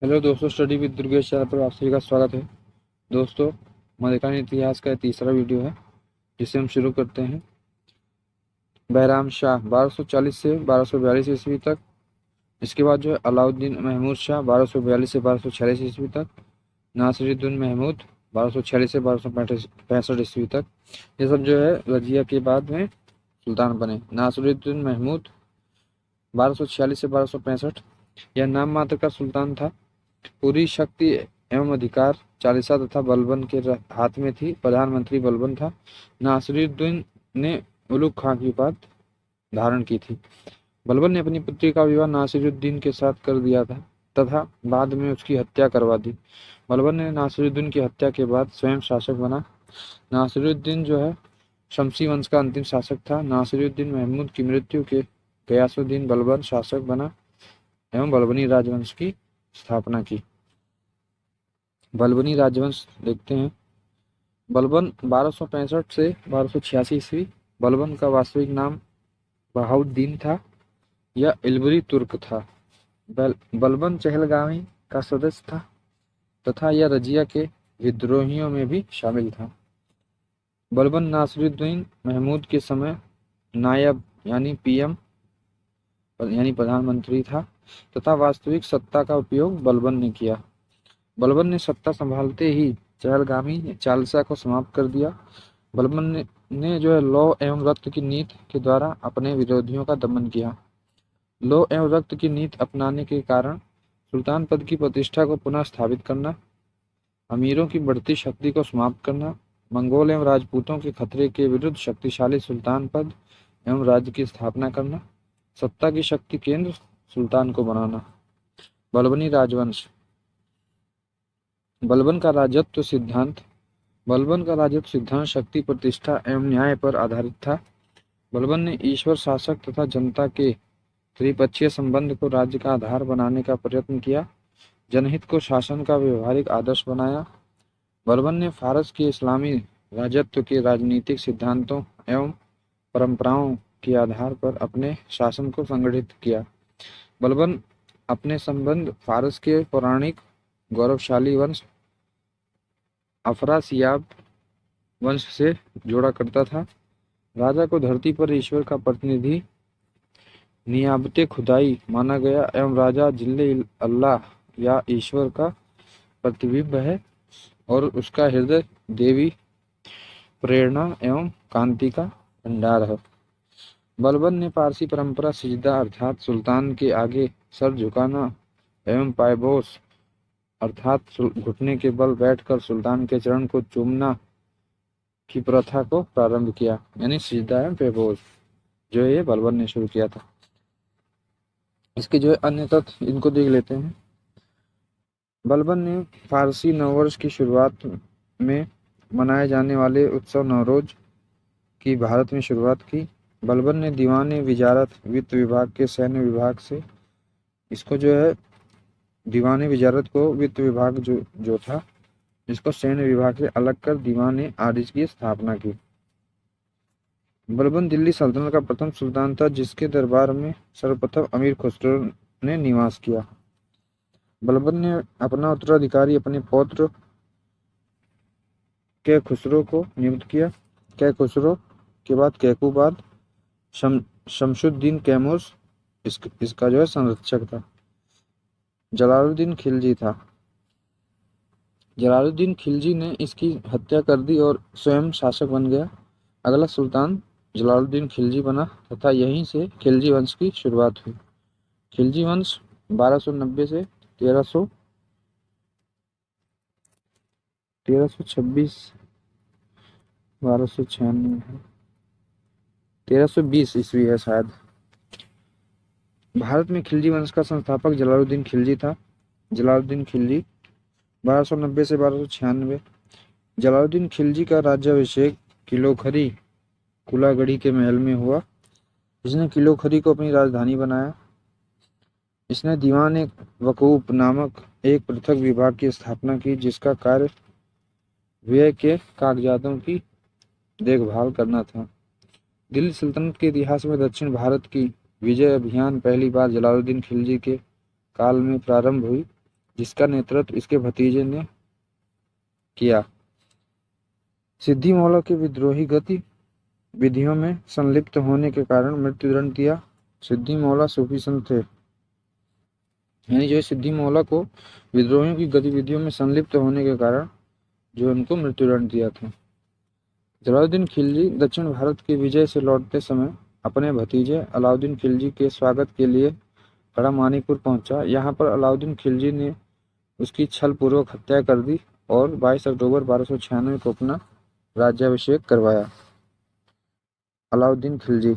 Hello दोस्तों, study with Durgesh channel पर आप सभी का स्वागत है। दोस्तों, मध्यकालीन इतिहास का तीसरा वीडियो है जिसे हम शुरू करते हैं। बहराम शाह 1240 से 1242 ईस्वी तक। इसके बाद जो है अलाउद्दीन महमूद शाह 1242 से 1246 ईस्वी तक। नासिरुद्दीन महमूद 1246 से 1265 ईस्वी तक। ये सब जो है रजिया के बाद में सुल्तान बने। नासिरुद्दीन महमूद 1246 से 1265 यह नाम मात्र का सुल्तान था। पूरी शक्ति एवं अधिकार चालीसा तथा बलबन के हाथ में थी। प्रधानमंत्री बलबन था। नासिरुद्दीन ने उलुग खां की उपाधि धारण की थी। बलबन ने अपनी पुत्री का विवाह नासिरुद्दीन के साथ कर दिया था तथा बाद में उसकी हत्या करवा दी। बलबन ने नासिरुद्दीन की हत्या के बाद स्वयं शासक बना। नासिरुद्दीन जो है शमसी वंश का अंतिम शासक था। नासिरुद्दीन महमूद की मृत्यु के गयासुद्दीन बलबन शासक बना एवं बलबनी राजवंश की स्थापना की। बलबनी राजवंश देखते हैं। बलबन 1265 से 1286 ईस्वी। बलबन का वास्तविक नाम बहाउद्दीन था। यह इल्बरी तुर्क था। बलबन चहलगामी का सदस्य था तथा यह रजिया के विद्रोहियों में भी शामिल था। बलबन नासिरुद्दीन महमूद के समय नायब यानी पीएम यानी प्रधानमंत्री था तथा वास्तविक सत्ता का उपयोग बलबन ने किया। बलबन ने सत्ता संभालते ही चहलगामी चालसा को समाप्त कर दिया। बलबन ने जो है लौ एवं रक्त की नीति के द्वारा अपने विरोधियों का दमन किया। लौ एवं रक्त की नीति अपनाने के कारण सुल्तान पद की प्रतिष्ठा को पुनः स्थापित करना, अमीरों की बढ़ती शक्ति को समाप्त करना, मंगोल एवं राजपूतों के खतरे के विरुद्ध शक्तिशाली सुल्तान पद एवं राज्य की स्थापना करना, सत्ता की शक्ति केंद्र सुल्तान को बनाना। बलबनी राजवंश। बलबन का राजत्व सिद्धांत। बलबन का राजत्व सिद्धांत शक्ति, प्रतिष्ठा एवं न्याय पर आधारित था। बलबन ने ईश्वर, शासक तथा जनता के त्रिपक्षीय संबंध को राज्य का आधार बनाने का प्रयत्न किया। जनहित को शासन का व्यवहारिक आदर्श बनाया। बलबन ने फारस के इस्लामी राजत्व के राजनीतिक सिद्धांतों एवं परंपराओं के आधार पर अपने शासन को संगठित किया। बलबन अपने संबंध फारस के पौराणिक गौरवशाली वंश अफरासियाब वंश से जोड़ा करता था। राजा को धरती पर ईश्वर का प्रतिनिधि नियाबते खुदाई माना गया एवं राजा जिल्ले अल्लाह या ईश्वर का प्रतिबिंब है और उसका हृदय देवी प्रेरणा एवं कांति का भंडार है। बलबन ने पारसी परंपरा सिजदा अर्थात सुल्तान के आगे सर झुकाना एवं पायबोस अर्थात घुटने के बल बैठकर सुल्तान के चरण को चूमना की प्रथा को प्रारंभ किया, यानी सिजदा एवं पायबोस जो ये बलबन ने शुरू किया था। इसके जो है अन्य तथ्य इनको देख लेते हैं। बलबन ने फारसी नववर्ष की शुरुआत में मनाए जाने वाले उत्सव नवरोज की भारत में शुरुआत की। बलबन ने दीवाने विजारत वित्त विभाग के सैन्य विभाग से इसको जो है दीवाने विजारत को वित्त विभाग जो था इसको सैन्य विभाग से अलग कर दीवाने आरिज की स्थापना की। बलबन दिल्ली सल्तनत का प्रथम सुल्तान था जिसके दरबार में सर्वप्रथम अमीर खुसरो ने निवास किया। बलबन ने अपना उत्तराधिकारी अपने पौत्र कै खुसरो को नियुक्त किया। कै खुसरो के बाद कैकुबाद शमशुद्दीन कैमूर इसका जो है संरक्षक था। जलालुद्दीन खिलजी था। जलालुद्दीन खिलजी ने इसकी हत्या कर दी और स्वयं शासक बन गया। अगला सुल्तान जलालुद्दीन खिलजी बना तथा यहीं से खिलजी वंश की शुरुआत हुई। खिलजी वंश 1290 से 1326 1296 1320 ईस्वी है शायद। भारत में खिलजी वंश का संस्थापक जलालुद्दीन खिलजी था। जलालुद्दीन खिलजी 1290 से 1296। जलालुद्दीन खिलजी का राज्याभिषेक किलोखरी कुलागढ़ी के महल में हुआ। इसने किलोखरी को अपनी राजधानी बनाया। इसने दीवान वकूफ नामक एक पृथक विभाग की स्थापना की जिसका कार्य व्यय के कागजातों की देखभाल करना था। दिल्ली सल्तनत के इतिहास में दक्षिण भारत की विजय अभियान पहली बार जलालुद्दीन खिलजी के काल में प्रारंभ हुई। जिसका नेतृत्व इसके भतीजे ने किया। सिद्दी मौला के विद्रोही गतिविधियों में संलिप्त होने के कारण मृत्युदंड दिया। सिद्दी मौला सूफी संत थे, यानी जो सिद्दी मौला को विद्रोहियों की गतिविधियों में संलिप्त होने के कारण जो उनको मृत्युदंड दिया था। जलालुद्दीन खिलजी दक्षिण भारत की विजय से लौटते समय अपने भतीजे अलाउद्दीन खिलजी के स्वागत के लिए कड़ा मानीपुर पहुंचा। यहाँ पर अलाउद्दीन खिलजी ने उसकी छल पूर्वक हत्या कर दी और 22 अक्टूबर 1296 को अपना राज्याभिषेक करवाया। अलाउद्दीन खिलजी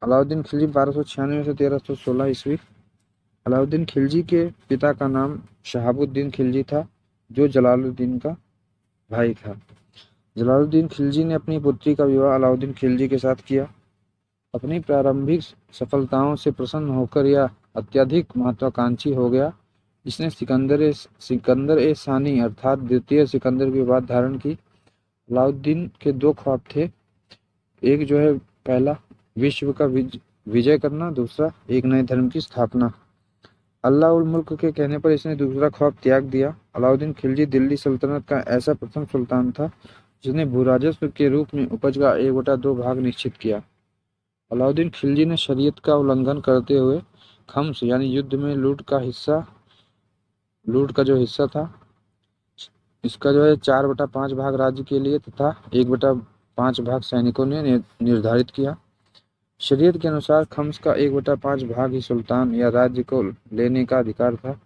अलाउद्दीन खिलजी 1296 से 1316 ईस्वी। अलाउद्दीन खिलजी के पिता का नाम शहाबुद्दीन खिलजी था, जो जलालुद्दीन का भाई था। जलालुद्दीन खिलजी ने अपनी पुत्री का विवाह अलाउद्दीन खिलजी के साथ किया। अपनी प्रारंभिक सफलताओं से प्रसन्न होकर यह अत्यधिक महत्वाकांक्षी हो गया। इसने सिकंदर ए सानी अर्थात द्वितीय सिकंदर की उपाधि धारण की। अलाउद्दीन के दो ख्वाब थे, एक जो है पहला विश्व का विजय करना, दूसरा एक नए धर्म की स्थापना। अल्लाह उल मुल्क के कहने पर इसने दूसरा ख्वाब त्याग दिया। अलाउद्दीन खिलजी दिल्ली सल्तनत का ऐसा प्रथम सुल्तान था जिसने भूराजस्व के रूप में उपज का 1/2 भाग निश्चित किया। अलाउद्दीन खिलजी ने शरीयत का उल्लंघन करते हुए खम्स यानी युद्ध में लूट का जो हिस्सा था, इसका जो है 4/5 भाग राज्य के लिए तथा 1/5 भाग सैनिकों ने निर्धारित किया। शरीयत के अनुसार खम्स का 1/5 भाग ही सुल्तान या राज्य को लेने का अधिकार था।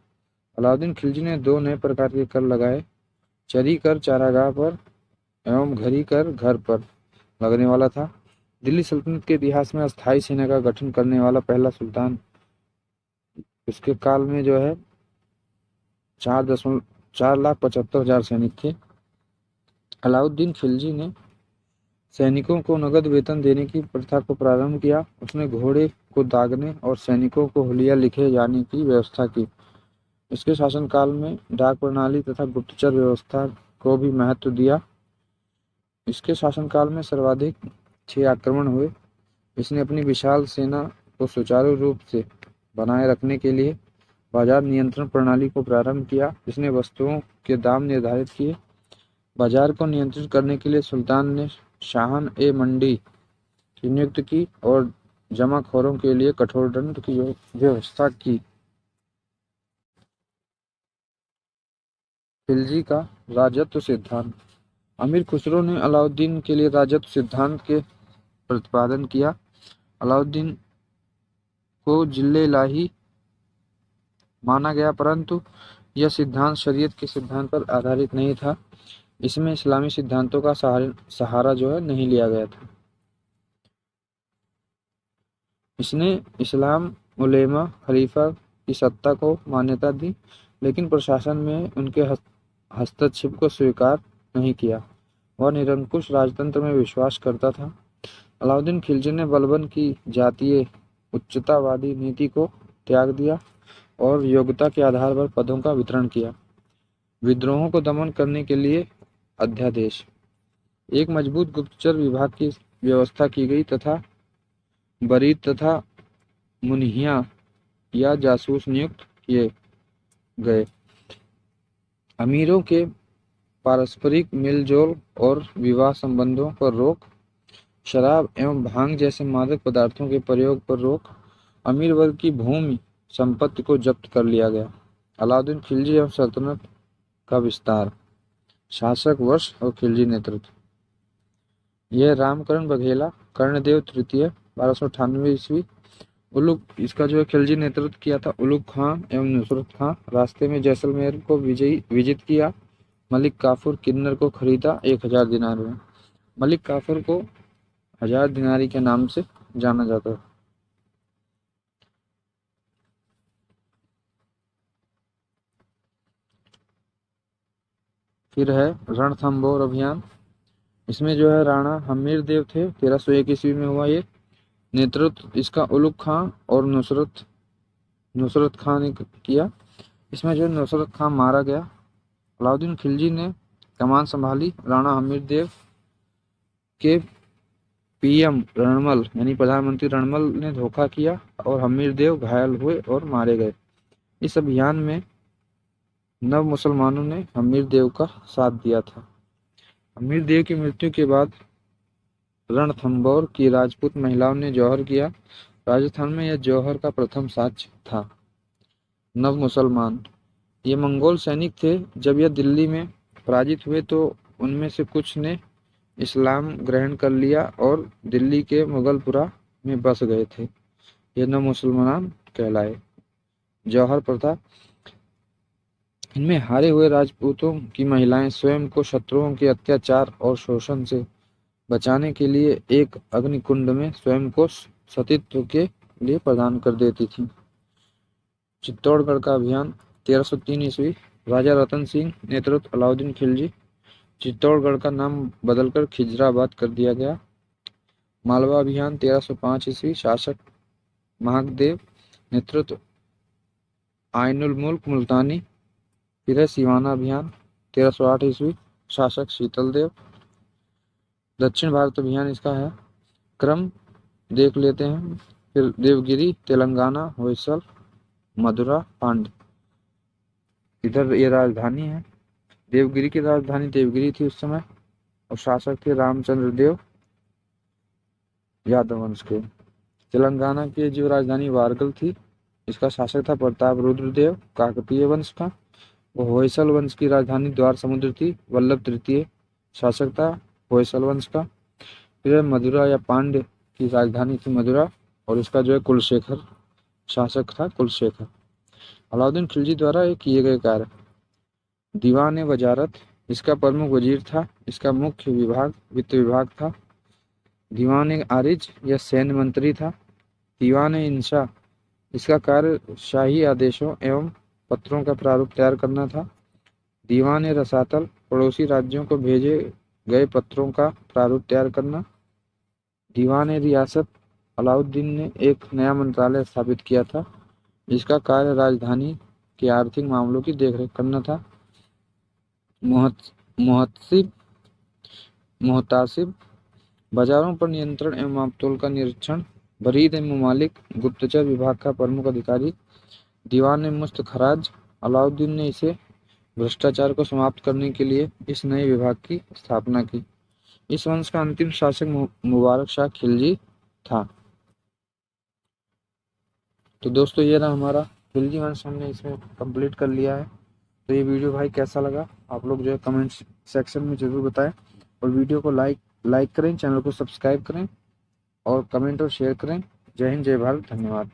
अलाउद्दीन खिलजी ने 2 नए प्रकार के कर लगाए, चरी कर चारागाह पर एवं घरी कर घर पर लगने वाला था। दिल्ली सल्तनत के इतिहास में अस्थायी सेना का गठन करने वाला पहला सुल्तान उसके काल में जो है 4,75,000 सैनिक थे। अलाउद्दीन खिलजी ने सैनिकों को नगद वेतन देने की प्रथा को प्रारंभ किया। उसने घोड़े को दागने और सैनिकों को हुलिया लिखे जाने की व्यवस्था की। इसके शासनकाल में डाक प्रणाली तथा गुप्तचर व्यवस्था को भी महत्व दिया। इसके शासनकाल में सर्वाधिक 6 आक्रमण हुए। इसने अपनी विशाल सेना को सुचारू रूप से बनाए रखने के लिए बाजार नियंत्रण प्रणाली को प्रारंभ किया। इसने वस्तुओं के दाम निर्धारित किए। बाजार को नियंत्रित करने के लिए सुल्तान ने शाहन ए मंडी की नियुक्ति की और जमाखोरों के लिए कठोर दंड की व्यवस्था की। खिलजी का राजत्व सिद्धांत। अमीर खुसरो ने अलाउद्दीन के लिए राजत्व सिद्धांत के प्रतिपादन किया। अलाउद्दीन को जिल्ले इलाही माना गया, परंतु यह सिद्धांत शरीयत के सिद्धांत पर आधारित नहीं था। इसमें इस्लामी सिद्धांतों का सहारा जो है नहीं लिया गया था। इसने इस्लाम उलेमा खलीफा की सत्ता को मान्यता दी, लेकिन प्रशासन में उनके हस्तक्षेप को स्वीकार नहीं किया। वह निरंकुश राजतंत्र में विश्वास करता था। अलाउद्दीन खिलजी ने बलबन की जातीय उच्चतावादी नीति को त्याग दिया और योग्यता के आधार पर पदों का वितरण किया। विद्रोहों को दमन करने के लिए अध्यादेश। एक मजबूत गुप्तचर विभाग की व्यवस्था की गई तथा बरीद तथा मुनहिया या जासूस नियुक्त किए गए। अमीरों के पारस्परिक मेलजोल और विवाह संबंधों पर रोक, शराब एवं भांग जैसे मादक पदार्थों के प्रयोग पर रोक, अमीर वर्ग की भूमि संपत्ति को जब्त कर लिया गया। अलाउद्दीन खिलजी एवं सल्तनत का विस्तार। शासक वर्ष और खिलजी नेतृत्व। यह रामकरण बघेला कर्णदेव तृतीय 1298 ईस्वी। इसका जो है खिलजी नेतृत्व किया था। उलुग खां एवं नुसरत खां। रास्ते में जैसलमेर को विजित किया। मलिक काफूर किन्नर को खरीदा 1000 दिनार में। मलिक काफूर को 1000 दिनारी के नाम से जाना जाता है। फिर है रणथंभौर अभियान। इसमें जो है राणा हमीर देव थे, 1301 ईस्वी में हुआ ये। नेतृत्व इसका उलुग खां और नुसरत खां ने किया। इसमें जो नुसरत खां मारा गया। अलाउद्दीन खिलजी ने कमान संभाली। राणा हमीर देव के पीएम रणमल यानी प्रधानमंत्री रणमल ने धोखा किया और हमीरदेव घायल हुए और मारे गए। इस अभियान में नव मुसलमानों ने हमीरदेव का साथ दिया था। हमीरदेव की मृत्यु के बाद रणथंभौर की राजपूत महिलाओं ने जौहर किया। राजस्थान में यह जौहर का प्रथम साक्ष्य था। नव मुसलमान ये मंगोल सैनिक थे। जब यह दिल्ली में पराजित हुए तो उनमें से कुछ ने इस्लाम ग्रहण कर लिया और दिल्ली के मुगलपुरा में बस गए थे। ये नव मुसलमान कहलाए। जौहर प्रथा इनमें हारे हुए राजपूतों की महिलाएं स्वयं को शत्रुओं के अत्याचार और शोषण से बचाने के लिए एक अग्निकुंड में स्वयं को सतीत्व के लिए प्रदान कर देती थीं। चित्तौड़गढ़ का अभियान 1303 ईस्वी राजा रतन सिंह नेतृत्व अलाउद्दीन खिलजी। चित्तौड़गढ़ का नाम बदलकर खिजराबाद कर दिया गया। मालवा अभियान 1305 ईस्वी शासक महाकदेव नेतृत्व आइनुल मुल्क मुल्तानी। फिर है सिवाना अभियान 1308 ईस्वी शासक शीतल देव। दक्षिण भारत अभियान इसका है। क्रम देख लेते हैं। फिर देवगिरी तेलंगाना, होयसल मदुरा पांड्य। इधर ये राजधानी है। देवगिरी की राजधानी देवगिरी थी उस समय और शासक थे रामचंद्र देव यादव वंश के। तेलंगाना की जो राजधानी वारगल थी, इसका शासक था प्रताप रुद्र देव काकतीय वंश का। वो होयसल वंश की राजधानी द्वार समुद्र थी। वल्लभ तृतीय शासक था होयसल वंश का। फिर मदुरा या पांड्य की राजधानी थी मदुरा और इसका जो है कुलशेखर शासक था कुलशेखर। अलाउद्दीन खिलजी द्वारा ये किए गए कार्य। दीवान वजारत इसका प्रमुख वजीर था। इसका मुख्य विभाग वित्त विभाग था। दीवान आरिज यह सैन्य मंत्री था। दीवान इंशा इसका कार्य शाही आदेशों एवं पत्रों का प्रारूप तैयार करना था। दीवान रसातल पड़ोसी राज्यों को भेजे गए पत्रों का प्रारूप तैयार करना। दीवान रियासत अलाउद्दीन ने एक नया मंत्रालय स्थापित किया था, जिसका कार्य राजधानी के आर्थिक मामलों की देखरेख करना था। मुहतासिब बाजारों पर नियंत्रण एवं मापतोल का निरीक्षण। बरीद ममालिक गुप्तचर विभाग का प्रमुख अधिकारी। दीवान मुस्त खराज अलाउद्दीन ने इसे भ्रष्टाचार को समाप्त करने के लिए इस नए विभाग की स्थापना की। इस वंश का अंतिम शासक मुबारक शाह खिलजी था। तो दोस्तों ये रहा हमारा खिलजी वंश, हमने इसमें कंप्लीट कर लिया है। तो ये वीडियो भाई कैसा लगा आप लोग जो है कमेंट सेक्शन में जरूर बताएं और वीडियो को लाइक करें, चैनल को सब्सक्राइब करें और कमेंट और शेयर करें। जय हिंद, जय भारत, धन्यवाद।